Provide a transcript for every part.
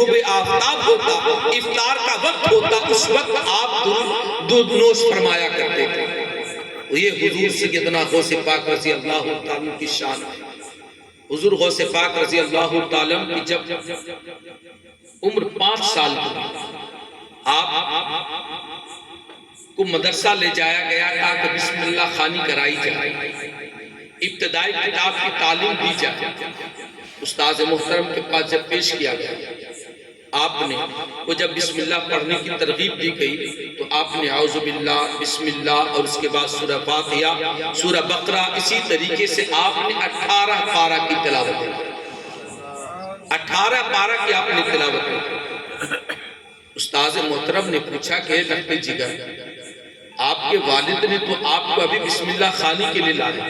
غروب آفتاب ہوتا، افطار کا وقت ہوتا، اس وقت آپ دودھ نوش فرمایا کرتے تھے۔ یہ حضور سیدنا غوث پاک رضی اللہ تعالیٰ کی شان ہے۔ حضور غوث پاک رضی اللہ تعالیٰ کی جب عمر 5 سال کی، آپ کو مدرسہ لے جایا گیا تاکہ بسم اللہ خوانی کرائی جائے، ابتدائی کتاب کی تعلیم دی جائے۔ استاذ محترم کے پاس جب پیش کیا گیا، آپ نے وہ جب بسم اللہ پڑھنے کی ترغیب دی گئی تو آپ نے اعوذ باللہ، بسم اللہ اور اس کے بعد سورہ فاتحہ، سورہ بقرہ، اسی طریقے سے آپ نے 18 پارہ کی تلاوت کی۔ 18 پارہ کی آپ نے تلاوت کی۔ استاذ محترم نے پوچھا کہ لخت جگر، آپ کے والد نے تو آپ کو ابھی بسم اللہ خوانی کے لیے لایا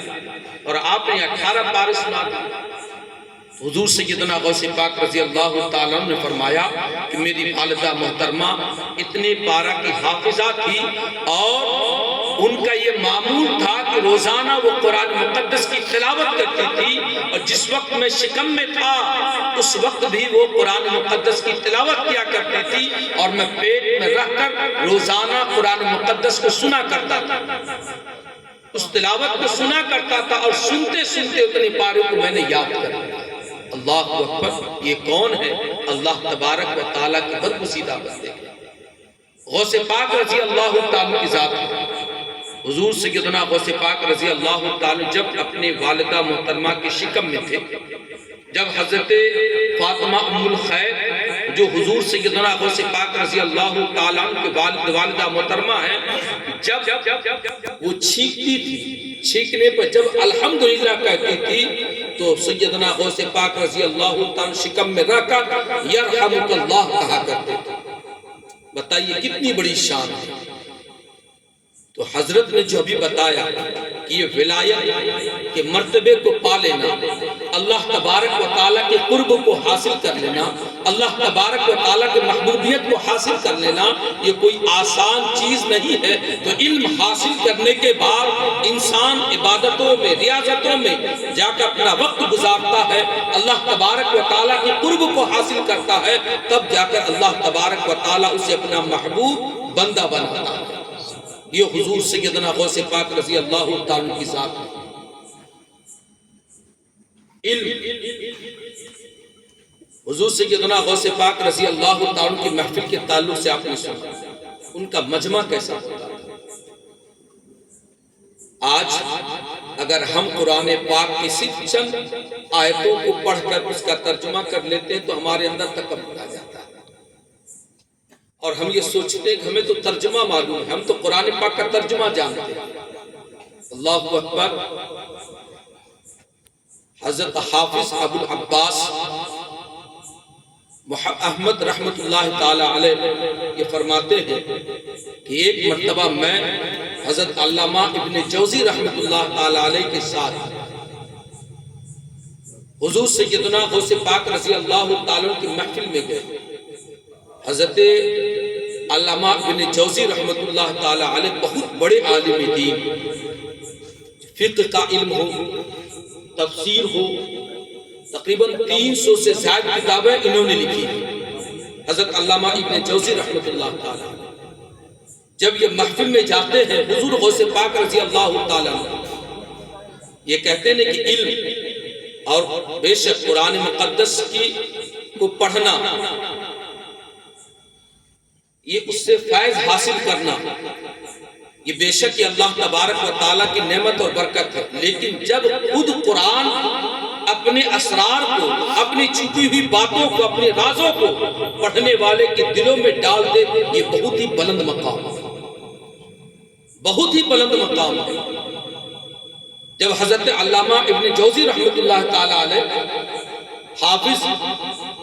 اور آپ نے 18 پارے سنا دی۔ حضور سیدنا غوث پاک رضی اللہ تعالیٰ نے فرمایا کہ میری والدہ محترمہ اتنے پارہ کی حافظہ تھی اور ان کا یہ معمول تھا کہ روزانہ وہ قرآن مقدس کی تلاوت کرتی تھی، اور جس وقت میں شکم میں تھا اس وقت بھی وہ قرآن مقدس کی تلاوت کیا کرتی تھی، اور میں پیٹ میں رکھ کر روزانہ قرآن مقدس کو سنا کرتا تھا، اس تلاوت کو سنا کرتا تھا، اور سنتے سنتے اتنے پارے کو میں نے یاد کر لیا۔ اللہ اکبر، یہ کون ہے؟ اللہ تبارک و تعالیٰ کی بدگزیدہ بندے ہیں۔ غوث پاک رضی اللہ تعالیٰ کی ذات ہے۔ حضور سیدنا غوث پاک رضی اللہ تعالیٰ جب اپنے والدہ محترمہ کے شکم میں تھے، جب حضرت فاطمہ ام الخیر جو حضور سیدنا غوث پاک رضی اللہ تعالیٰ کے والدہ محترمہ ہیں، جب وہ چھینکتی تھی، چھینکنے پر جب الحمدللہ کہتی تھی تو سیدنا غوث پاک رضی اللہ تعالیٰ شکم میں رکھ کر یرحمک اللہ کہا کرتے تھے۔ بتائیے کتنی بڑی شان ہے۔ تو حضرت نے جو ابھی بتایا کہ یہ ولایت کے مرتبے کو پا لینا، اللہ تبارک و تعالیٰ کے قرب کو حاصل کر لینا، اللہ تبارک و تعالیٰ کے محبوبیت کو حاصل کر لینا، یہ کوئی آسان چیز نہیں ہے۔ تو علم حاصل کرنے کے بعد انسان عبادتوں میں، ریاضتوں میں جا کر اپنا وقت گزارتا ہے، اللہ تبارک و تعالیٰ کے قرب کو حاصل کرتا ہے، تب جا کر اللہ تبارک و تعالیٰ اسے اپنا محبوب بندہ بناتا ہے۔ یہ حضور سیدنا غوث پاک رضی اللہ تعالیٰ کی ذات ہے۔ علم، حضور سیدنا غوث پاک رضی اللہ تعالیٰ کی محفل کے تعلق سے آپ نے سنا ان کا مجمع کیسا ہوتا ہے۔ آج اگر ہم قرآن پاک کی صرف چند آیتوں کو پڑھ کر اس کا ترجمہ کر لیتے ہیں تو ہمارے اندر تکبر آ جاتا ہے، اور ہم یہ سوچتے ہیں کہ ہمیں تو ترجمہ معلوم ہے، ہم تو قرآن پاک کا ترجمہ جانتے ہیں۔ اللہ اکبر۔ حضرت حافظ ابو العباس احمد رحمت اللہ تعالی علیہ یہ فرماتے ہیں کہ ایک مرتبہ میں حضرت علامہ ابن جوزی رحمت اللہ تعالی علیہ کے ساتھ حضور سیدنا غوث پاک رضی اللہ تعالیٰ کی محفل میں گئے۔ حضرت علامہ ابن جوزی رحمت اللہ تعالی علیہ بہت بڑے عالم دین، فقہ کا علم ہو، تفسیر ہو، تقریباً 300 سے زیادہ کتابیں انہوں نے لکھی۔ حضرت علامہ ابن جوزی رحمت اللہ تعالی جب یہ محفل میں جاتے ہیں، حضور غوث پاک رضی اللہ تعالیٰ یہ کہتے ہیں کہ علم اور بے شک قرآن مقدس کو پڑھنا، یہ اس سے فیض حاصل کرنا، یہ بے شک یہ اللہ تبارک و تعالیٰ کی نعمت اور برکت ہے، لیکن جب خود قرآن اپنے اسرار کو، اپنی چھپی ہوئی باتوں کو، اپنے رازوں کو پڑھنے والے کے دلوں میں ڈال دے، یہ بہت ہی بلند مقام ہے، بہت ہی بلند مقام ہے۔ جب حضرت علامہ ابن جوزی رحمت اللہ تعالی علیہ حافظ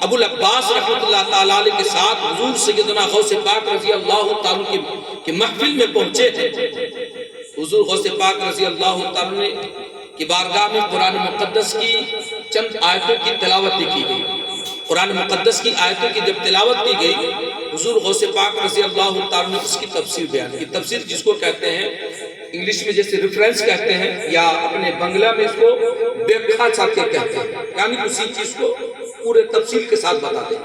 ابو العباس رحمت اللہ تعالی علیہ کے ساتھ حضور سیدنا غوث پاک رضی اللہ تعالی کی محفل میں پہنچے تھے، حضور غوث پاک رضی اللہ تعالی کی بارگاہ میں قرآن مقدس کی چند آیتوں کی تلاوت کی گئی۔ قرآن مقدس کی آیتوں کی جب تلاوت کی گئی، حضور غوث پاک رضی اللہ تعالی نے اس کی تفسیر بیان کی۔ تفسیر جس کو کہتے ہیں انگلش میں جیسے ریفرنس کہتے ہیں، یا اپنے بنگلہ میں اس کو بیکھا چاہتے کہتے ہیں، یعنی اسی چیز کو پورے تفصیل کے ساتھ بتا دیں۔